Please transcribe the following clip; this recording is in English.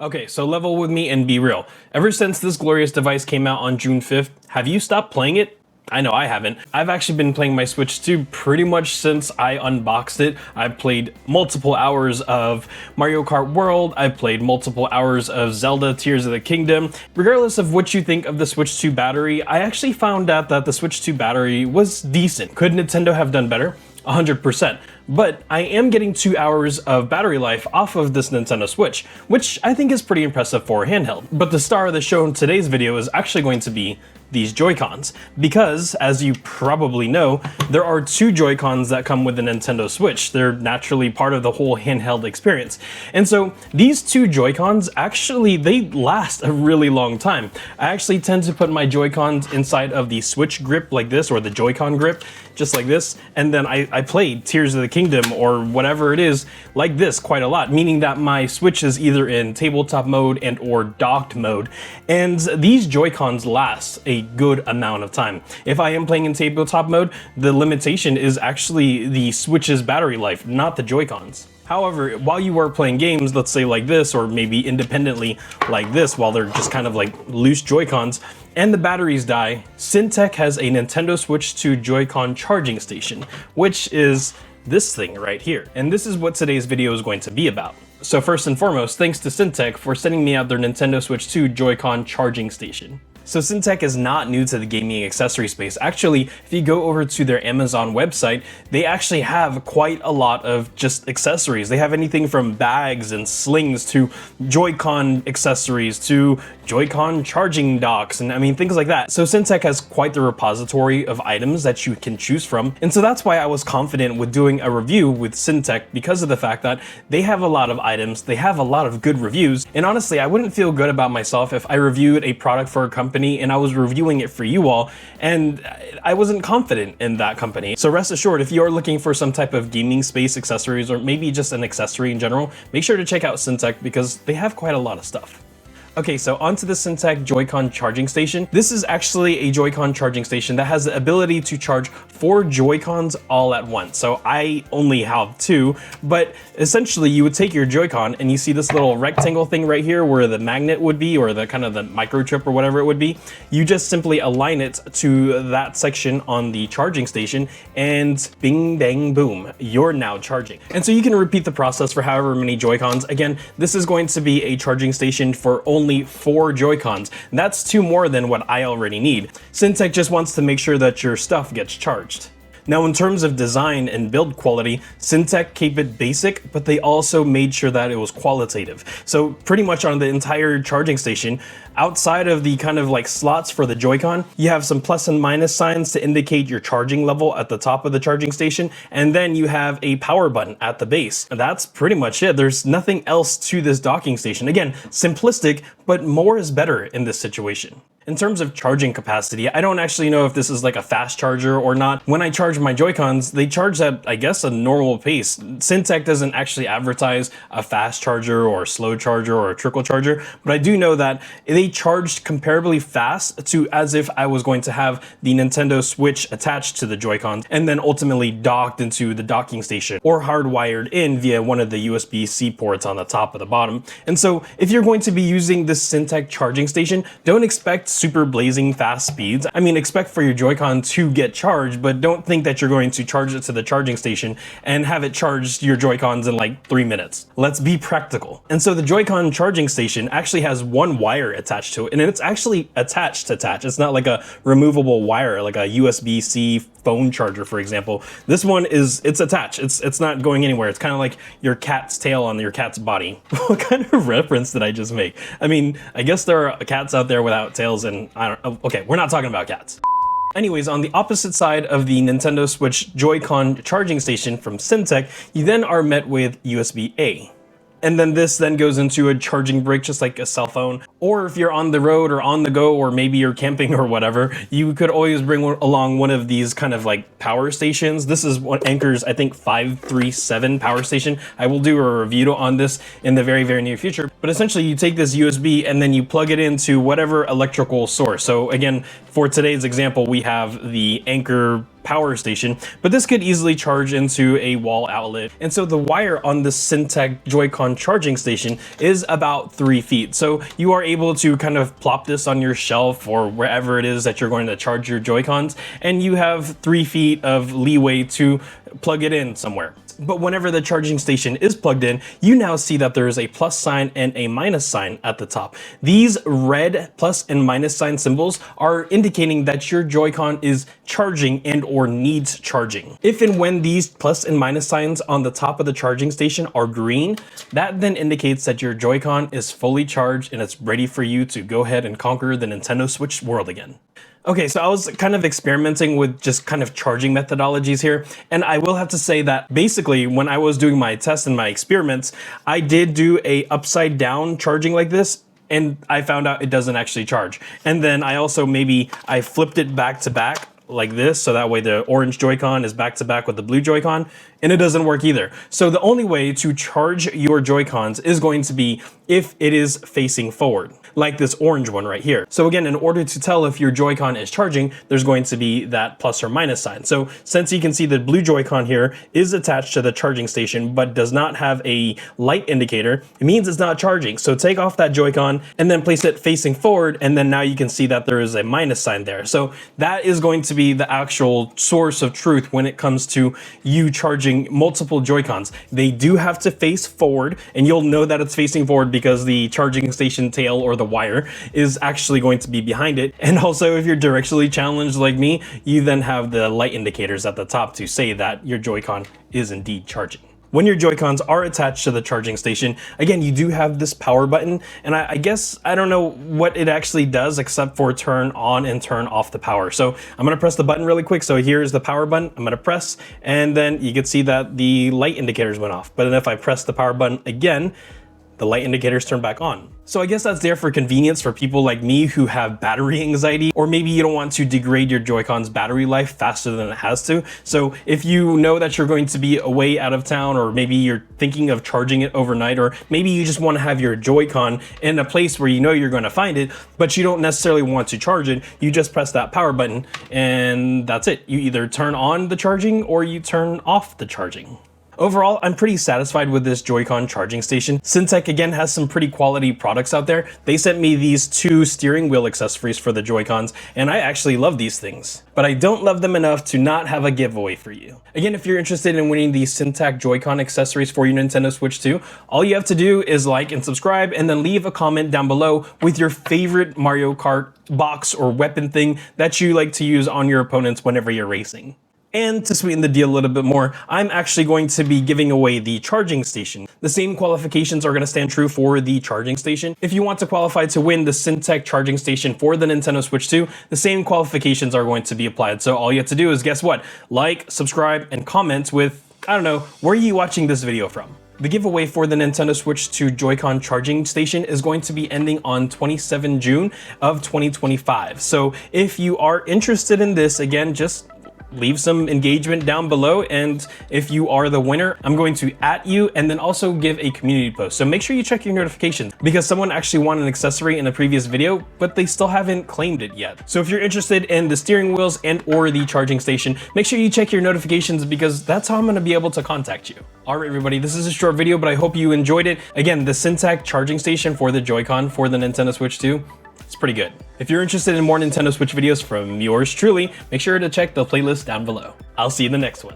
Okay, so level with me and be real. Ever since this glorious device came out on June 5th, have you stopped playing it? I know I haven't. I've actually been playing my Switch 2 pretty much since I unboxed it. I've played multiple hours of Mario Kart World. I've played multiple hours of Zelda Tears of the Kingdom. Regardless of what you think of the Switch 2 battery, I actually found out that the Switch 2 battery was decent. Could Nintendo have done better? 100%. But I am getting 2 hours of battery life off of this Nintendo Switch, which I think is pretty impressive for a handheld. But the star of the show in today's video is actually going to be these Joy-Cons, because as you probably know, there are 2 Joy-Cons that come with the Nintendo Switch. They're naturally part of the whole handheld experience. And so these 2 Joy-Cons actually, they last a really long time. I actually tend to put my Joy-Cons inside of the Switch grip like this, or the Joy-Con grip, just like this, and then I play Tears of the Kingdom or whatever it is like this quite a lot, meaning that my Switch is either in tabletop mode and or docked mode, and these Joy-Cons last a good amount of time. If I am playing in tabletop mode, the limitation is actually the Switch's battery life, not the Joy-Cons. However, while you are playing games, let's say like this, or maybe independently like this, while they're just kind of like loose Joy-Cons, and the batteries die, Syntech has a Nintendo Switch 2 Joy-Con Charging Station, which is this thing right here. And this is what today's video is going to be about. So first and foremost, thanks to Syntech for sending me out their Nintendo Switch 2 Joy-Con Charging Station. So Syntech is not new to the gaming accessory space. Actually, if you go over to their Amazon website, they actually have quite a lot of just accessories. They have anything from bags and slings to Joy-Con accessories to Joy-Con charging docks, and I mean things like that. So Syntech has quite the repository of items that you can choose from. And so that's why I was confident with doing a review with Syntech, because of the fact that they have a lot of items, they have a lot of good reviews. And honestly, I wouldn't feel good about myself if I reviewed a product for a company and I was reviewing it for you all, and I wasn't confident in that company. So rest assured, if you're looking for some type of gaming space accessories, or maybe just an accessory in general, make sure to check out Syntech because they have quite a lot of stuff. Okay, so onto the Syntech Joy-Con Charging Station. This is actually a Joy-Con charging station that has the ability to charge 4 Joy-Cons all at once. So I only have 2, but essentially you would take your Joy-Con and you see this little rectangle thing right here where the magnet would be, or the kind of the microchip or whatever it would be. You just simply align it to that section on the charging station and bing, bang, boom, you're now charging. And so you can repeat the process for however many Joy-Cons. Again, this is going to be a charging station for only 4 Joy-Cons. That's 2 more than what I already need. Syntech just wants to make sure that your stuff gets charged. Now, in terms of design and build quality, Syntech kept it basic, but they also made sure that it was qualitative. So pretty much on the entire charging station, outside of the kind of like slots for the Joy-Con, you have some plus and minus signs to indicate your charging level at the top of the charging station, and then you have a power button at the base. That's pretty much it. There's nothing else to this docking station. Again, simplistic, but more is better in this situation. In terms of charging capacity, I don't actually know if this is like a fast charger or not. When I charge my Joy-Cons, they charge at, I guess, a normal pace. Syntech doesn't actually advertise a fast charger or a slow charger or a trickle charger, but I do know that they charged comparably fast to as if I was going to have the Nintendo Switch attached to the Joy-Cons and then ultimately docked into the docking station or hardwired in via one of the USB-C ports on the top or the bottom. And so if you're going to be using this Syntech charging station, don't expect super blazing fast speeds. I mean, expect for your Joy-Con to get charged, but don't think that you're going to charge it to the charging station and have it charge your Joy-Cons in like 3 minutes. Let's be practical. And so the Joy-Con charging station actually has 1 wire attached to it, and it's actually attached. It's not like a removable wire, like a USB-C phone charger, for example. This one it's attached. It's not going anywhere. It's kind of like your cat's tail on your cat's body. What kind of reference did I just make? I mean, I guess there are cats out there without tails, and I don't. Okay, we're not talking about cats. Anyways, on the opposite side of the Nintendo Switch Joy-Con charging station from Syntech, you then are met with USB-A. And then this then goes into a charging brick, just like a cell phone. Or if you're on the road or on the go, or maybe you're camping or whatever, you could always bring along one of these kind of like power stations. This is what Anker's, I think, 537 power station. I will do a review on this in the very, very near future. But essentially you take this USB and then you plug it into whatever electrical source. So again, For today's example, we have the Anchor power station, but this could easily charge into a wall outlet. And so the wire on the Syntech Joycon charging station is about 3 feet. So you are able to kind of plop this on your shelf or wherever it is that you're going to charge your Joy-Cons, and you have 3 feet of leeway to plug it in somewhere. But whenever the charging station is plugged in, you now see that there is a plus sign and a minus sign at the top. These red plus and minus sign symbols are indicating that your Joy-Con is charging and or needs charging. If and when these plus and minus signs on the top of the charging station are green, that then indicates that your Joy-Con is fully charged and it's ready for you to go ahead and conquer the Nintendo Switch world again. Okay, so I was kind of experimenting with just kind of charging methodologies here, and I will have to say that basically when I was doing my tests and my experiments, I did do a upside down charging like this, and I found out it doesn't actually charge. And then I also I flipped it back to back like this, so that way the orange Joy-Con is back to back with the blue Joy-Con, and it doesn't work either. So the only way to charge your Joy-Cons is going to be if it is facing forward, like this orange one right here. So again, in order to tell if your Joy-Con is charging, there's going to be that plus or minus sign. So since you can see the blue Joy-Con here is attached to the charging station, but does not have a light indicator, it means it's not charging. So take off that Joy-Con and then place it facing forward, and then now you can see that there is a minus sign there. So that is going to be the actual source of truth when it comes to you charging multiple Joy-Cons. They do have to face forward, and you'll know that it's facing forward because the charging station tail or the wire is actually going to be behind it. And also, if you're directionally challenged like me, you then have the light indicators at the top to say that your Joy-Con is indeed charging. When your Joy-Cons are attached to the charging station, again, you do have this power button, and I guess I don't know what it actually does except for turn on and turn off the power. So I'm gonna press the button really quick. So here's the power button, I'm gonna press, and then you can see that the light indicators went off. But then if I press the power button again, the light indicators turn back on. So I guess that's there for convenience for people like me who have battery anxiety, or maybe you don't want to degrade your Joy-Con's battery life faster than it has to. So if you know that you're going to be away out of town, or maybe you're thinking of charging it overnight, or maybe you just want to have your Joy-Con in a place where you know you're going to find it, but you don't necessarily want to charge it, you just press that power button and that's it. You either turn on the charging or you turn off the charging. Overall, I'm pretty satisfied with this Joy-Con charging station. Syntech again has some pretty quality products out there. They sent me these 2 steering wheel accessories for the Joy-Cons, and I actually love these things. But I don't love them enough to not have a giveaway for you. Again, if you're interested in winning these Syntech Joy-Con accessories for your Nintendo Switch 2, all you have to do is like and subscribe, and then leave a comment down below with your favorite Mario Kart box or weapon thing that you like to use on your opponents whenever you're racing. And to sweeten the deal a little bit more, I'm actually going to be giving away the charging station. The same qualifications are going to stand true for the charging station. If you want to qualify to win the Syntech Charging Station for the Nintendo Switch 2, the same qualifications are going to be applied. So all you have to do is, guess what? Like, subscribe, and comment with, I don't know, where are you watching this video from? The giveaway for the Nintendo Switch 2 Joy-Con charging station is going to be ending on 27 June of 2025. So if you are interested in this, again, just leave some engagement down below, and if you are the winner, I'm going to @ you and then also give a community post. So make sure you check your notifications, because someone actually won an accessory in a previous video, but they still haven't claimed it yet. So if you're interested in the steering wheels and or the charging station, make sure you check your notifications, because that's how I'm going to be able to contact you. All right, everybody, this is a short video, but I hope you enjoyed it. Again, the Syntech charging station for the Joy-Con for the Nintendo Switch 2. It's pretty good. If you're interested in more Nintendo Switch videos from yours truly, make sure to check the playlist down below. I'll see you in the next one.